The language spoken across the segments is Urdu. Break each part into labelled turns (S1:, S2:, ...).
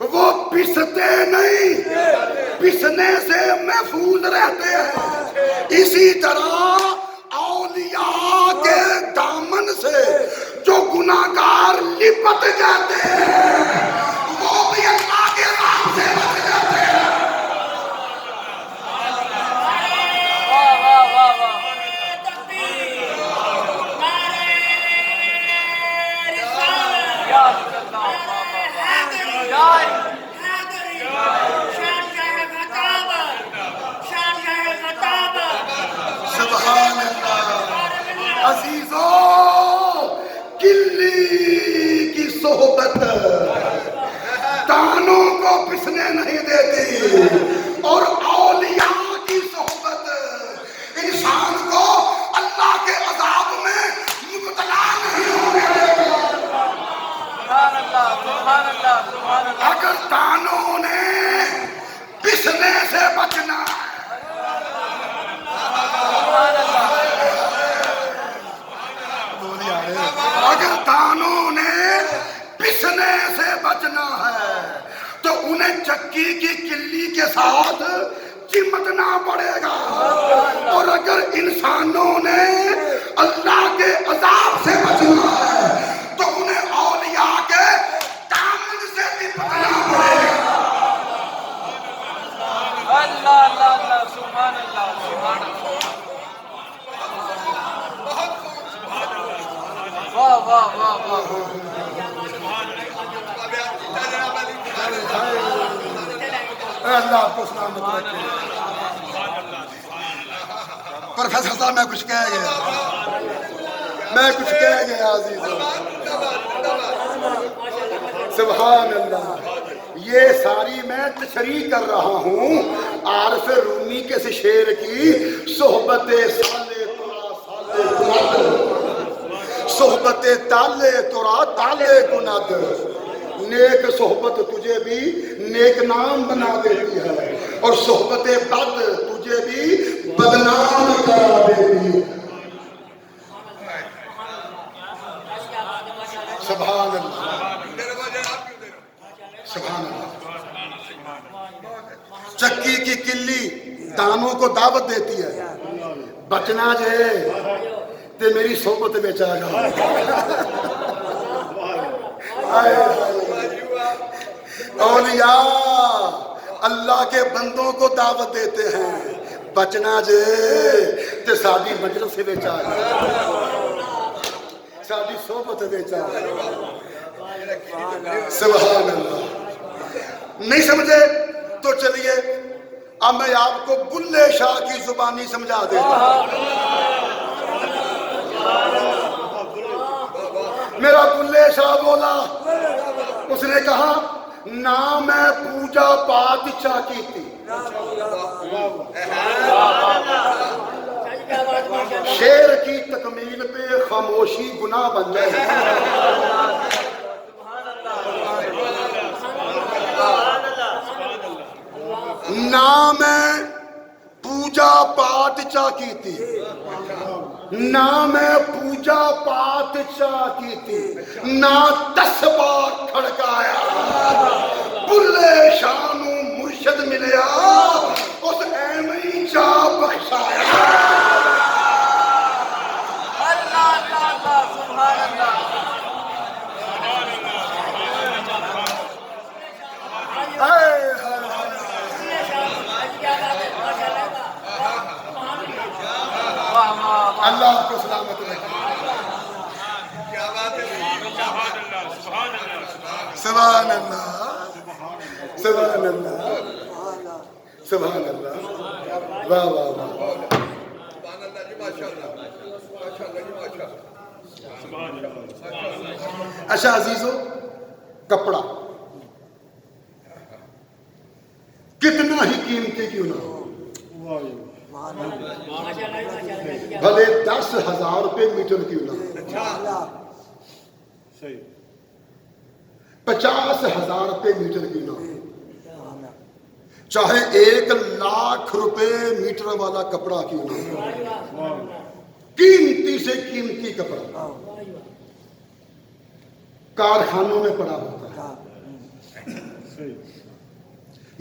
S1: وہ پستے نہیں، پسنے سے محفوظ رہتے ہیں۔ اسی طرح اولیاء کے دامن سے جو گناہگار لپٹ جاتے ہیں وہ بھی اللہ کے عذاب سے بچ جاتے ہیں۔
S2: واہ واہ واہ واہ یا رسول اللہ
S1: سبحان اللہ۔ عزیزو، کلی کی صحبت دانوں کو پسنے نہیں دیتی، اور اولیاء کی صحبت انسان کو اللہ کے عذاب میں مبتلا نہیں ہونے دیتی۔
S2: سبحان اللہ سبحان اللہ سبحان اللہ۔
S1: اگر دانوں نے پسنے سے بچنا ہے، اگر دانوں نے پسنے سے بچنا ہے تو انہیں چکی کی کلی کے ساتھ چمٹنا پڑے گا، اور اگر انسانوں نے اللہ کے عذاب سے بچنا ہے تو انہیں اولیاء کے دامن سے لپٹنا پڑے گا۔
S2: اللہ اللہ اللہ سبحان اللہ سبحان اللہ۔ واہ واہ واہ واہ۔
S1: اللہ آپ کو سلامت رکھے۔ پروفیسر صاحب میں کچھ کہہ گیا عزیزو۔ سبحان اللہ۔ یہ ساری میں تشریح کر رہا ہوں عارف رومی کے سے شعر کی صحبت سالے ترا سالے کند، صحبت تالے ترا تالے کند۔ نیک صحبت تجھے بھی نیک نام بنا دیتی ہے، اور صحبت بد تجھے بھی بدنام کرا دیتی ہے۔ سبحان اللہ سبحان اللہ۔ چکی کی کلی دانوں کو دعوت دیتی ہے، بچنا جے تے میری صحبت بچ آ جاؤ۔ اولیاء اللہ کے بندوں کو دعوت دیتے ہیں، بچنا جے تے ساری مجلس سے بچ آ جاؤ، ساری صحبت بچ آ جاؤ۔ سبحان اللہ۔ نہیں سمجھے تو چلیے اب میں آپ کو بلے شاہ کی زبانی سمجھا دیتا ہوں۔ میرا بلے شاہ بولا، اس نے کہا نہ میں پوجا پات چا کی تھی، شعر کی تکمیل پہ خاموشی گناہ بن جائے۔ نہ میں پوجا پات چا کی تھی، نہ میں پوجا پات چا کی تھی، نہ تسبیح کھڑکایا، بلے شاہ نو مرشد ملیا، اس ایویں ہی چا بخشایا۔
S2: اللہ اللہ اللہ سبحان اللہ۔
S1: اللہ آپ کو سلامت رکھے۔ سبحان اللہ سبحان اللہ سبحان اللہ۔ واہ واہ واہ۔ اچھا عزیزو، کپڑا کتنا ہی قیمتی کیوں نہ ہو، بھلے 10,000 روپے میٹر کیوں نہ ہو، 50,000 روپے میٹر کیوں نہ ہو، چاہے 1,00,000 روپے میٹر والا کپڑا کیوں نہ ہو، قیمتی سے قیمتی کپڑا کارخانوں میں پڑا ہوتا ہے،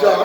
S1: 4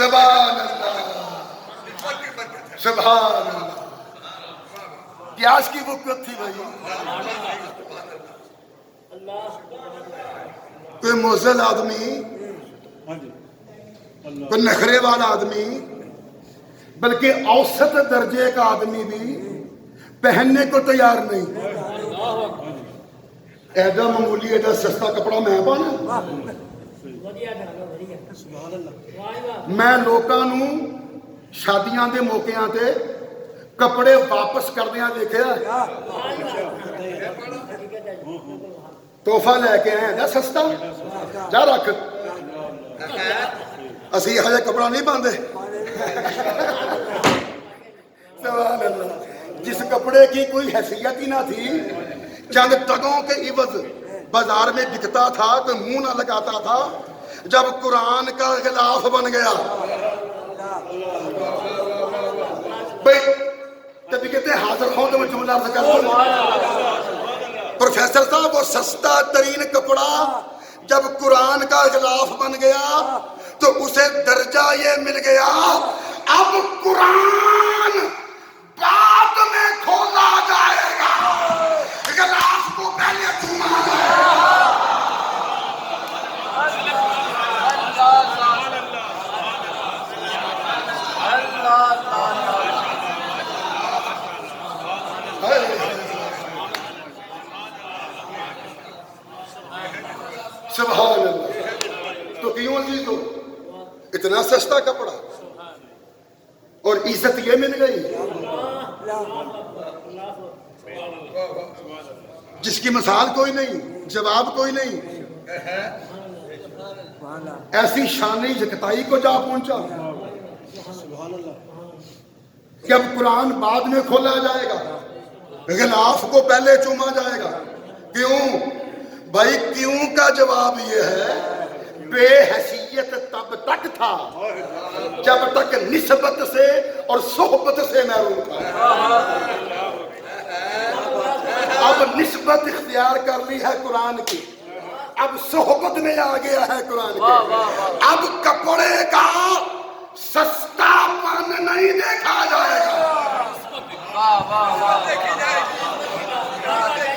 S1: سبحان اللہ سبحان اللہ. پیاس کی وقت تھی بھائی. کوئی موزل آدمی, کوئی نخرے والا آدمی, بلکہ اوسط درجے کا آدمی بھی پہننے کو تیار نہیں. ایڈا معمولی ایڈا سستا کپڑا میں پانا. میں لوکاں نوں شادیاں دے موقعیاں تے کپڑے واپس کردیاں دیکھیا. تحفہ لے کے آئے سستا جا رکھ. اسی یہ کپڑا نہیں پاندے. سبحان اللہ. جس کپڑے کی کوئی حیثیت ہی نہ تھی, چند ٹگوں کے عوض بازار میں بکتا تھا, کوئی منہ نہ لگاتا تھا. جب قرآن کا غلاف بن گیا بھائی, تبھی کہتے ہیں حاضر ہوں تو میں جملہ عرض کرتا ہوں. پروفیسر صاحب وہ سستا ترین کپڑا جب قرآن کا غلاف بن گیا تو اسے درجہ یہ مل گیا, اب قرآن بعد میں کھولا جائے گا, غلاف کو پہلے چوما جائے گا. سبحان اللہ. تو کیوں عزیزو اتنا سستا کپڑا اور عزت یہ مل گئی جس کی مثال کوئی نہیں, جواب کوئی نہیں. ایسی شان یکتائی کو جا پہنچا کہ اب قرآن بعد میں کھولا جائے گا, غلاف کو پہلے چوما جائے گا. کیوں بھائی؟ کیوں کا جواب یہ ہے, بے حیثیت تب تک تھا جب تک نسبت سے اور صحبت سے محروم تھا. اب نسبت اختیار کر لی ہے قرآن کی, اب صحبت میں آ گیا ہے قرآن کے. اب کپڑے کا سستا پن نہیں دیکھا جائے گا.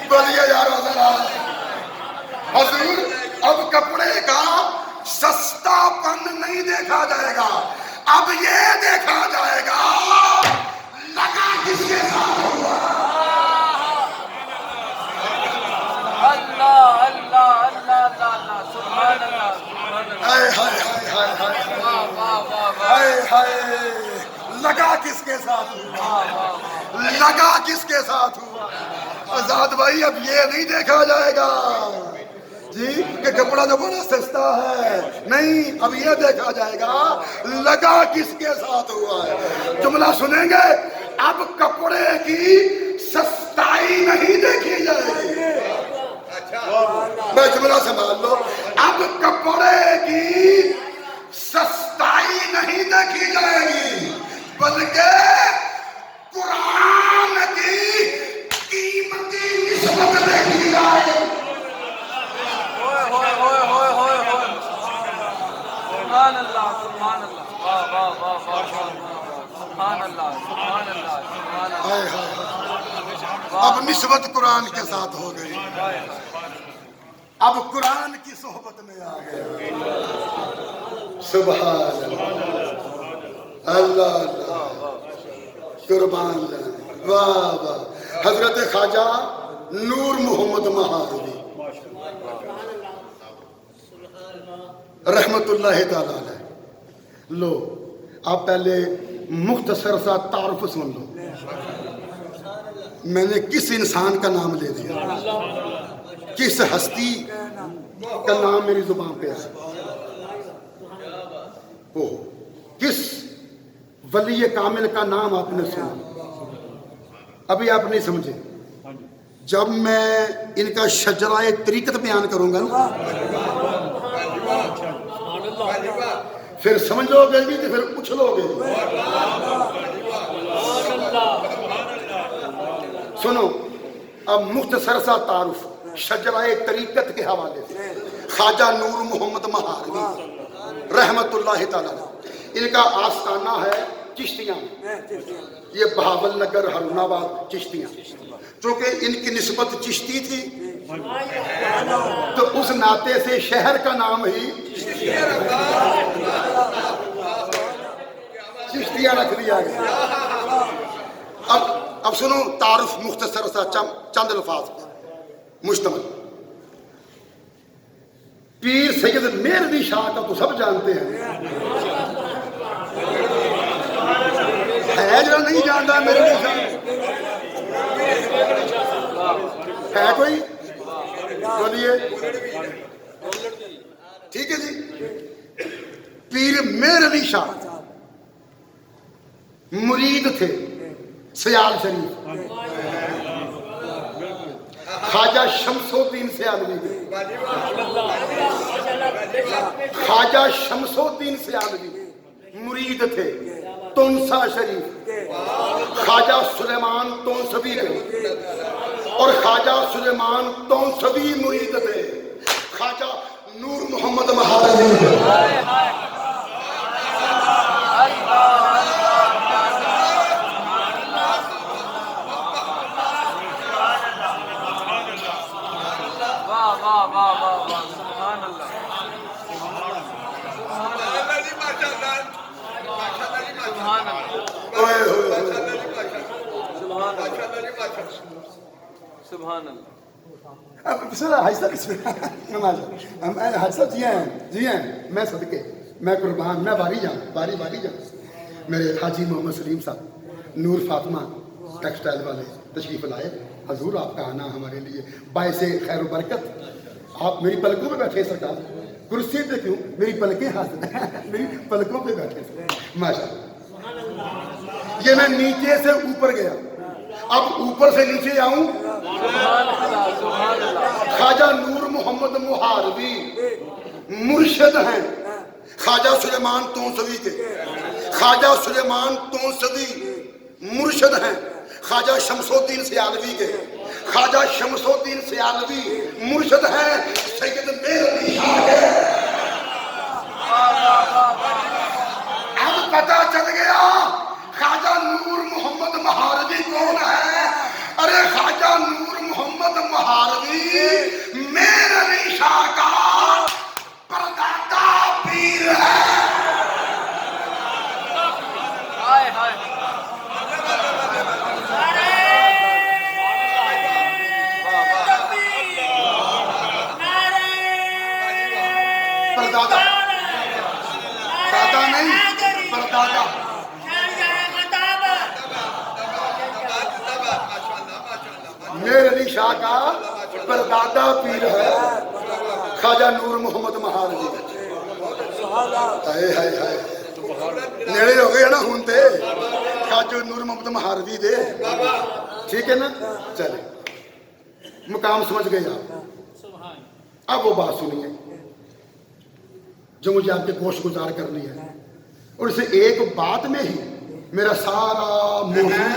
S1: بولیے یار حضور, اب کپڑے کا سستا پن نہیں دیکھا جائے گا, اب یہ دیکھا جائے گا لگا کس کے ساتھ ہوا.
S2: اللہ اللہ اللہ اللہ سبحان اللہ.
S1: ہائے ہائے ہائے ہائے ہائے ہائے, لگا کس کے ساتھ ہوا, لگا کس کے ساتھ ہوا. آزاد بھائی اب یہ نہیں دیکھا جائے گا جی کہ کپڑا جو بڑا سستا ہے, نہیں, اب یہ دیکھا جائے گا لگا کس کے ساتھ ہوا ہے. جملہ سنیں گے, اب کپڑے کی سستائی نہیں دیکھی جائے گی. میں جملہ سنبھال لو, اب کپڑے کی سستائی نہیں دیکھی جائے گی بلکہ قرآن کی قیمتی نسبت دیکھی جائے گی.
S2: سبحان اللہ سبحان اللہ. واہ واہ واہ واہ سبحان اللہ سبحان اللہ سبحان اللہ.
S1: اب نسبت قرآن کے ساتھ ہو گئی, اب قرآن کی صحبت میں آ گیا. سبحان اللہ اللہ قربان جائیں. واہ واہ. حضرت خواجہ نور محمد مہاروی رحمت اللہ تعالی علیہ. لو آپ پہلے مختصر سا تعارف سن لو. میں نے کس انسان کا نام لے دیا, کس ہستی کا نام میری زبان پہ ہے, کس ولی کامل کا نام آپ نے سنا. ابھی آپ نہیں سمجھے. جب میں ان کا شجرہ طریقت بیان کروں گا نا پھر سمجھ لو گے بھی تو پھر پوچھ لو گے. سنو اب مختصر سا تعارف شجرہ طریقت کے حوالے سے. خواجہ نور محمد مہاروی رحمت اللہ تعالی. ان کا آستانہ ہے چشتیاں، یہ بہاول نگر ہرون آباد چشتیاں، چونکہ ان کی نسبت چشتی تھی تو اس ناطے سے شہر کا نام ہی چشتیاں رکھ دیا گیا۔ اب سنو تعارف مختصر سا چند الفاظ پر مشتمل۔ پیر سید مہر علی شاہ کا تو سب جانتے ہیں، ہے جو نہیں جانتا مہر علی شاہ؟ ہے کوئی؟ بولیے۔ ٹھیک ہے جی، پیر مہر علی شاہ مرید تھے سیال شریف خواجہ شمس الدین سیالوی کے، خواجہ شمس الدین سیالوی مرید تھے تونسا شریف خواجہ سلیمان تونسوی کے، اور خواجہ سلیمان تونسوی مرید تھے خواجہ نور محمد مہاراجی کے۔ حاج صاحب جی ہیں میں صدقے میں قربان میں باری جان میرے حاجی محمد سلیم صاحب نور فاطمہ ٹیکسٹائل والے تشریف لائے، حضور آپ کا آنا ہمارے لیے باعث خیر و برکت۔ آپ میری پلکوں پہ بیٹھے سرکار، کرسی پہ کیوں، میری پلکیں حاضر ہیں، میری پلکوں پہ بیٹھے ماشاء اللہ۔ یہ میں نیچے سے اوپر گیا، اب اوپر سے نیچے آؤں۔ خواجہ نور محمد مہاروی مرشد ہیں خواجہ سلیمان تونسوی کے، خواجہ سلیمان تونسوی مرشد ہیں خواجہ شمس الدین سیالوی کے، خواجہ شمس الدین سیالوی مرشد ہیں سید مہر علی شاہ کے۔ اب پتہ چل گیا خواجہ نور محمد مہاروی کون ہے؟ ارے خواجہ نور محمد مہاروی مہر علی شاہ کا پردادا پیر ہے۔ پردادا، دادا نہیں، پردادا۔ مہر علی شاہ کا پردادا پیر ہے خواجہ نور محمد مہاروی۔ نیڑے ہو گئے نا ہوں تے خواجہ نور محمد مہاروی دے، ٹھیک ہے نا؟ چلے مقام سمجھ گئے آپ۔ اب وہ بات سنیے جو مجھے آپ کے گوش گزار کرنی ہے، اور اسے ایک بات میں ہی میرا سارا موضوع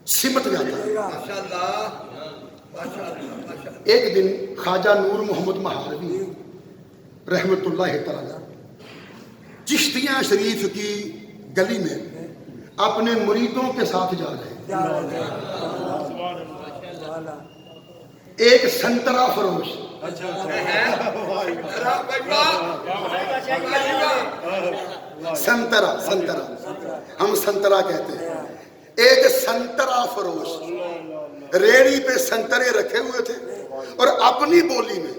S1: سمت جاتا ہے۔ ایک دن خواجہ نور محمد مہاروی رحمت اللہ تعالی چشتیاں شریف کی گلی میں اپنے مریدوں کے ساتھ جا رہے ہیں۔ ایک سنترا فروش، سنترا ہم سنترا کہتے ہیں، ایک سنترا فروش ریڑی پہ سنترے رکھے ہوئے تھے اور اپنی بولی میں،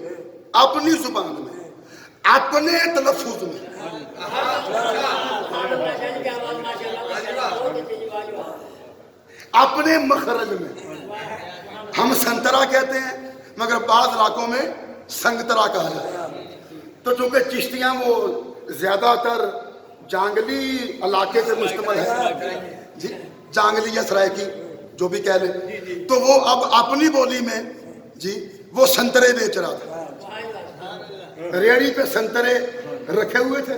S1: اپنی زبان میں، اپنے تلفظ میں اپنے مخرج میں، ہم سنترا کہتے ہیں مگر بعض علاقوں میں سنگترا کہا جاتا ہے۔ تو چونکہ چشتیاں وہ زیادہ تر جانگلی علاقے سے مشتمل ہے، جانگلی یا سرائکی جو بھی کہہ لیں، تو وہ اب اپنی بولی میں جی وہ سنترے بیچ رہا تھا، ریڑی پہ سنترے رکھے ہوئے تھے،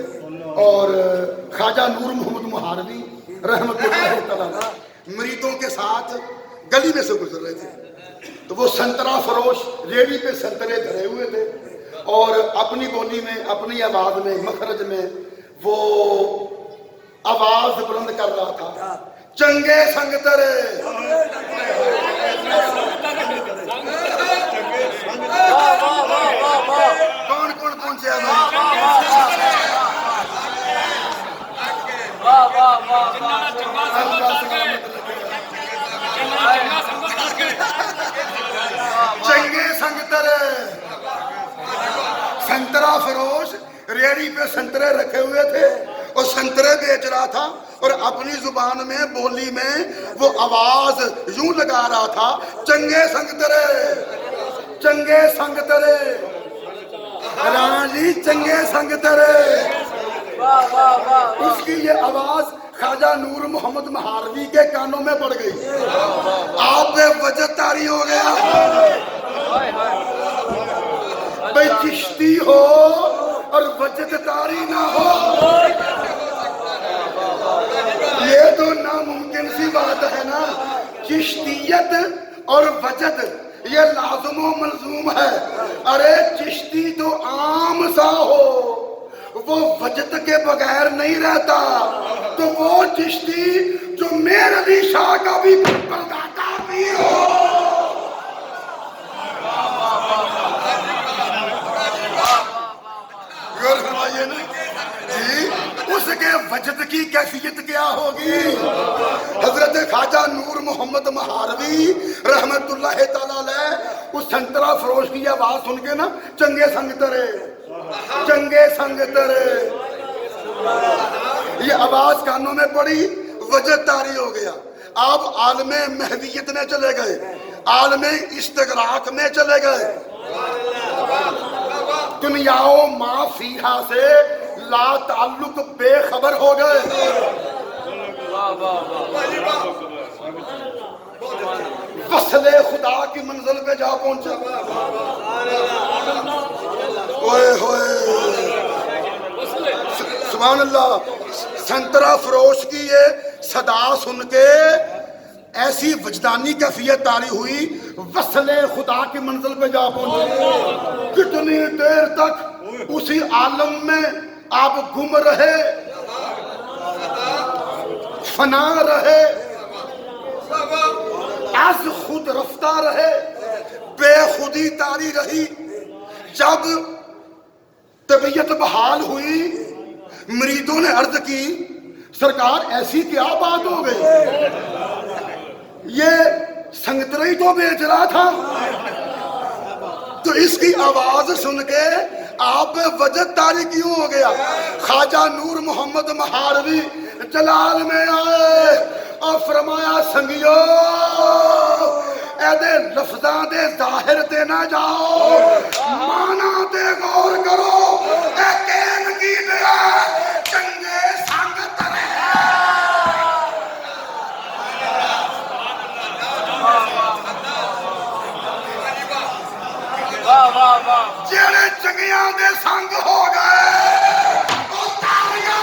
S1: اور خواجہ نور محمد مہاروی رحمت اللہ تعالی مریدوں کے ساتھ گلی میں سے گزر رہے تھے۔ تو وہ سنترا فروش ریڑی پہ سنترے دھرے ہوئے تھے اور اپنی بولی میں اپنی آواز میں مخرج میں وہ آواز بلند کر رہا تھا، چنگے سنگ ترے کون کون پہنچے چنگے سنگ ترے سنترا فروش ریڑی پہ سنترے رکھے ہوئے تھے اور سنترے بیچ رہا تھا اور اپنی زبان میں بولی میں وہ آواز یوں لگا رہا تھا، چنگے سنگ ترے چنگے سنگ ترے رانا جی چنگے سنگ ترے۔ اس کی یہ آواز خواجہ نور محمد مہاروی کے کانوں میں پڑ گئی، آپ پہ وجد طاری ہو گیا، بھئی چشتی ہو اور وجد طاری نہ ہو یہ تو ناممکن سی بات ہے نا۔ چشتیت اور وجد یہ لازم و ملزوم ہے، ارے چشتی تو عام سا ہو وہ وجد کے بغیر نہیں رہتا، تو وہ چشتی جو میر علی شاہ کا بھی پرداتا پیر ہو، غور فرمائیے نا جی، اس کے وجد کی کیفیت کیا ہوگی۔ حضرت خواجہ نور محمد مہاروی رحمت اللہ تعالیٰ علیہ اس سنترا فروش کی آواز سن کے نا چنگے سنگ ترے چنگے سنگ ترے، یہ آواز کانوں میں پڑی، وجد طاری ہو گیا۔ آپ عالم مہویت میں چلے گئے، عالم استغراق میں چلے گئے، دنیا و ما فیہا سے لا تعلق بے خبر ہو گئے۔ وصل خدا کی منزل پہ جا پہنچا، اوئے ہوئے سبحان اللہ۔ سنترا فروش کی یہ صدا سن کے ایسی وجدانی کیفیت طاری ہوئی، وصل خدا کی منزل پہ جا پہنچے۔ کتنی دیر تک اسی عالم میں آپ گم رہے، فنا رہے، از خود رفتہ رہے، بے خودی طاری رہی۔ جب طبیعت بحال ہوئی، مریدوں نے عرض کی سرکار ایسی کیا بات ہو گئی، یہ سنگترے تو بیچ رہا تھا، تو اس کی آواز سن کے آپ وجد طاری کیوں ہو گیا۔ خواجہ نور محمد مہاروی جلال میں آئے اور فرمایا سنگیو اے دے لفظاں دے ظاہر تے نہ جاؤ، مانا تے غور کرو، اے کین کی دیا چنگے سنگ ترے۔ جڑے چنگیاں دے سنگ ہو گئے وہ تاریاں۔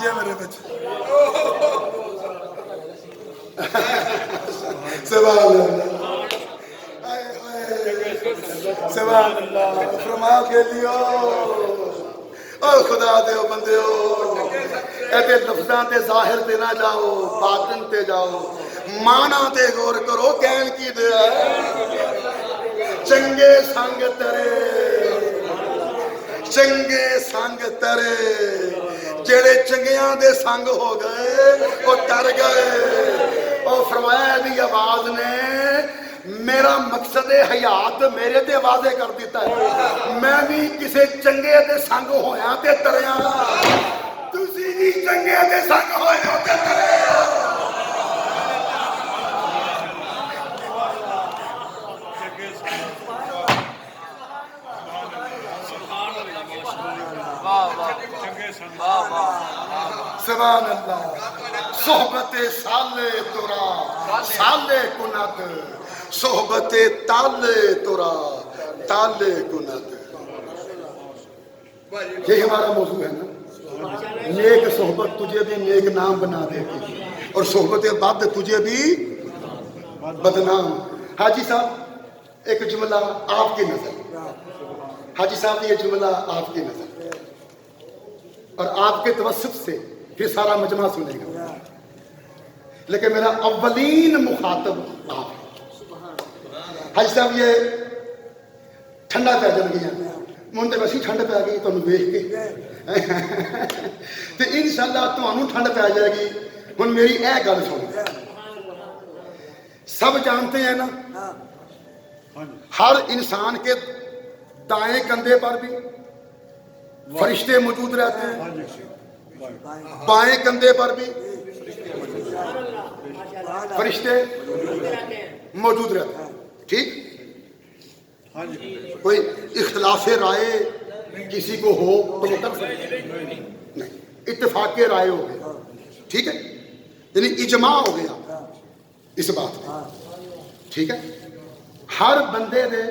S1: یہ میرے بچے سبحان اللہ، سبحان اللہ، فرما کے لیو او خدا دے بندے ہو، اے لفظاں تے ظاہر تے نہ جاؤ، باطن تے جاؤ، مانا تے غور کرو، کہن کی دیا چنگے سنگ ترے چنگے سنگ ترے، جڑے چنگیاں دے سنگ ہو گئے وہ ڈر گئے۔ اور فرمایا دی آواز نے میرا مقصد حیات میرے تے واضح کر دیتا ہے، میں بھی کسے چنگے دے سنگ ہویا تے تریاں، تسی بھی چنگے دے سنگ ہویا تے تریاں۔ سبحان اللہ، صحبت سالے تورا سالے کنت صحبت تالے تورا تالے کنت. یہ ہمارا موضوع ہے نا. نیک صحبت تجھے بھی نیک نام بنا دے گی اور صحبت بد تجھے بھی بدنام. حاجی صاحب ایک جملہ آپ کی نظر, حاجی صاحب یہ جملہ آپ کی نظر اور آپ کے توسط سے پھر سارا مجمع سنے گا, لیکن میرا اولین مخاطب آپ ہے. حاجی صاحب یہ ٹھنڈا پہ جل گیا منڈے ویسی ٹھنڈ پی گئی تمہیں ویخ کے تو انشاءاللہ تمہیں ٹھنڈ پی جائے گی. ہن میری اے گل سن, سب جانتے ہیں نا ہر انسان کے دائیں کندھے پر بھی فرشتے موجود رہتے ہیں, بائیں کندھے پر بھی فرشتے موجود رہتے ہیں. ٹھیک, کوئی اختلاف رائے کسی کو ہو تو وہ کر سکتے نہیں, اتفاق رائے ہو گیا. ٹھیک ہے, یعنی اجماع ہو گیا اس بات میں. ٹھیک ہے, ہر بندے دے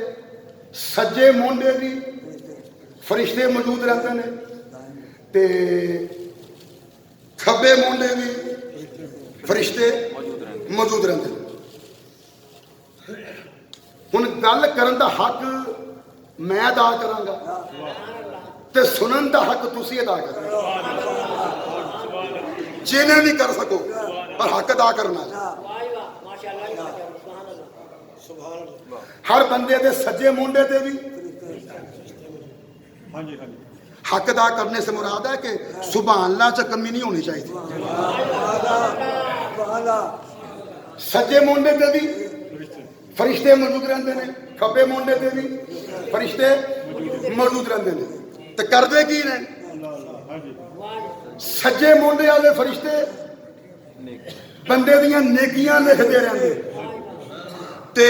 S1: سجے مونڈے بھی فرشتے موجود رہتے ہیں تے کھبے مونڈے بھی فرشتے موجود رہتے ہیں. ہن گل کرن دا حق میں ادا کراں گا تے سنن دا حق تسی ادا کرنا, جینے نہیں کر سکو پر حق ادا کرنا. ہر بندے دے سجے مونڈے تے بھی حق ادا کرنے سے مراد ہے کہ سبحان اللہ چ کمی نہیں ہونی چاہیے. سجے مونڈے تے بھی فرشتے موجود رہتے ہیں, کھبے مونڈے تے بھی فرشتے موجود رہتے ہیں. تو کرتے کی نے سجے مونڈے والے فرشتے بندے دیاں نیکیاں لکھتے رہتے تے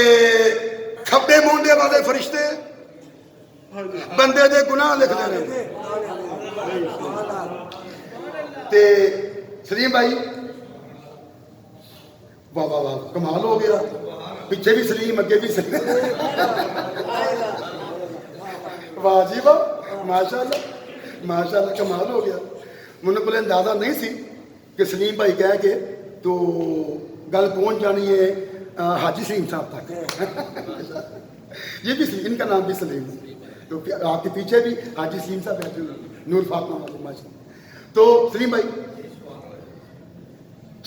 S1: کھبے مونڈے والے فرشتے بندے دے گناہ لکھتے رہتے. تے سلیم بھائی واہ واہ واہ کمال ہو گیا, پیچھے بھی سلیم اگے بھی سلیم. واہ جی واہ, ماشاءاللہ ماشاءاللہ کمال ہو گیا. مجھے کو اندازہ نہیں سی کہ سلیم بھائی کہہ کے تو گل پہنچ جانی ہے حاجی سلیم صاحب تک. یہ بھی سلیم, ان کا نام بھی سلیم ہے, تو آپ کے پیچھے بھی حاجی سلیم صاحب بیٹھے ہوئے, نور فاطمہ ماشاء. تو سلیم بھائی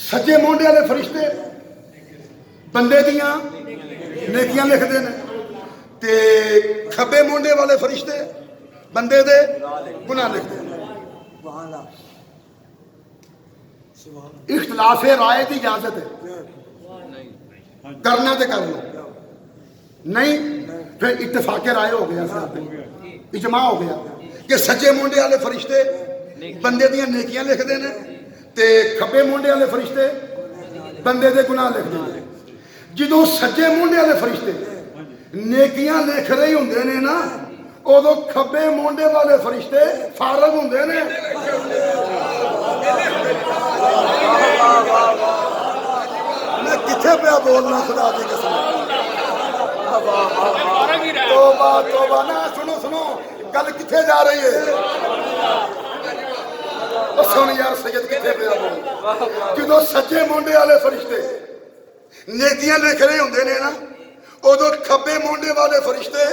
S1: سجے مونڈے والے فرشتے بندے دیاں نیکیاں لکھتے ہیں تے کھبے مونڈے والے فرشتے بندے دے گناہ لکھتے ہیں. اختلاف رائے کی اجازت ہے, کرنا تے کر لو, نہیں پھر اتفاق رائے ہو گیا, اجماع ہو گیا کہ سجے مونڈے والے فرشتے بندے دیاں نیکیاں لکھتے ہیں تے کھبے مونڈے والے فرشتے بندے دے گناہ لکھتے ہیں. جدو سجے مونڈے والے فرشتے نیکیاں لکھ رہے ہوندے نے نا, ادو کھبے مونڈے والے فرشتے فارغ ہوندے نے. میں کتنے پیا بولنا خدا دی قسم. توبہ توبہ, نہ سنو سنو گل کتنے جا رہی ہے. سن یار سید کتنے پیا بول. جدو سجے مونڈے والے فرشتے نیکیاں لکھ رہے ہوندے نے نا, ادو کھبے مونڈے والے فرشتے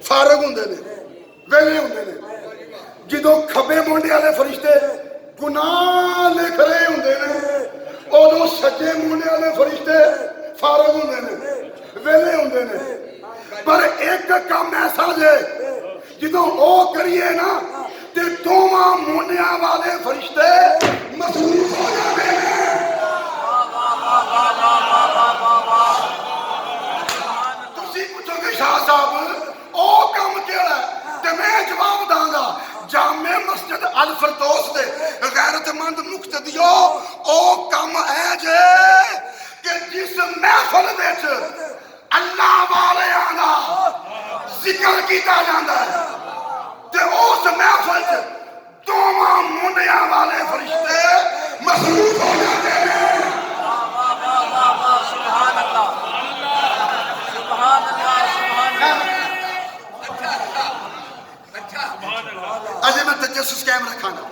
S1: فارغ ہوندے نے, ویلے ہوندے نے. جدو کھبے مونڈے والے فرشتے گناہ لکھ رہے ہوندے نے, ادو سجے مونڈے والے فرشتے فارغ ہوندے نے, ویلے ہوندے نے. پر ایک کام ایسا جے جدو او کریے نا تے دوواں مونڈیاں والے فرشتے مصروف ہو جاندے نے. تسی پوچھو گے شاہ صاحب او کام کیڑا ہے, تے میں جواب داں گا جامع مسجد الفردوس دے غیرت مند مقتدیو او کام ہے جے کہ جس محفل وچ اللہ والیاں دا ذکر کیتا جاندا ہے تے اس محفل وچ دوواں مونڈیاں والے فرشتے مصروف ہو جاتے ہیں.
S2: سبحان اللہ سبحان اللہ سبحان اللہ.
S1: اجے میں تجسس قائم رکھا نا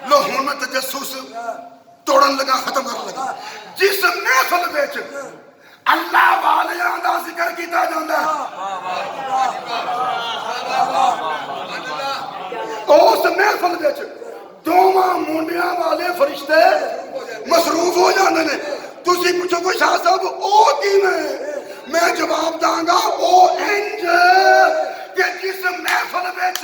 S1: لو ہوں میں تجسس توڑن لگا ختم کرن لگا. جس محفل وچ اللہ والیاں دا ذکر کیتا جاندا ہے اس محفل وچ دوواں منڈیاں والے فرشتے مصروف ہو جاندے نے. تسی پوچھو کوئی شاہ صاحب او کیویں؟ میں جواب داں گا او انج کہ جس محفل وچ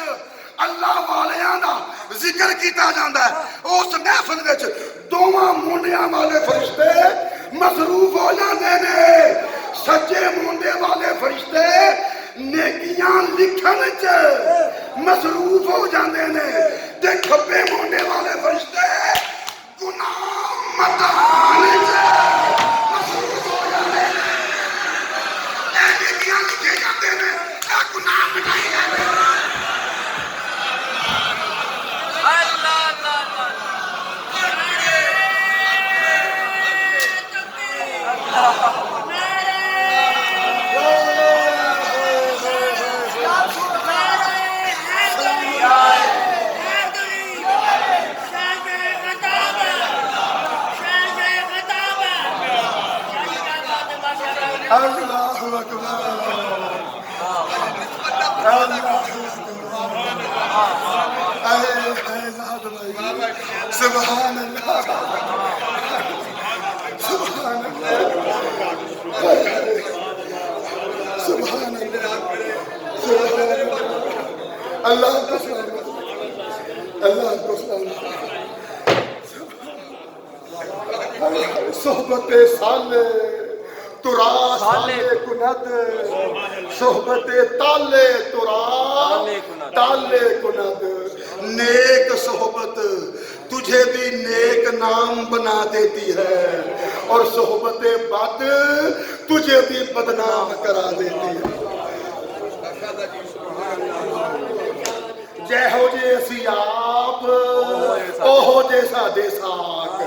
S1: اللہ والیاں دا ذکر کیتا جاندا ہے اس محفل وچ دوواں منڈیاں والے فرشتے مصروف ہو جاندے نے. سچے منڈے والے فرشتے نیکیاں لکھن چ مصروف ہو جاندے نے تے کھبے منڈے والے فرشتے گناہ مٹان چ مصروف ہو جاندے نے. اے نیکیاں لکھے جاندے نے اے گناہ مٹائے جاندے نے. اللہ اکبر سبحان اللہ سبحان اللہ سبحان اللہ اللہ کو سلام اللہ کو سلام. صحبت صالح ترا صالح کند صحبت تالے ترا تالے کند. نیک صحبت تجھے بھی نیک نام بنا دیتی ہے اور صحبت بد تجھے بھی بدنام کرا دیتی ہے. جے ہو جے اسی آپ او ہو جے سادے ساک.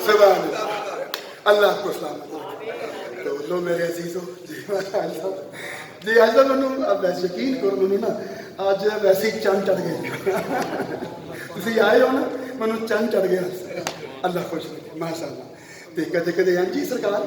S1: سبحان اللہ کو سلامت. تو لو میرے عزیزو جی آج منوں ویسے یقین کرو منوں نا اج ویسے ہی چند چڑھ گئے. تسی آئے ہو نا منوں چند چڑھ گیا. اللہ خوش رکھے ماشاء اللہ. تے کدے کدے ہاں جی سرکار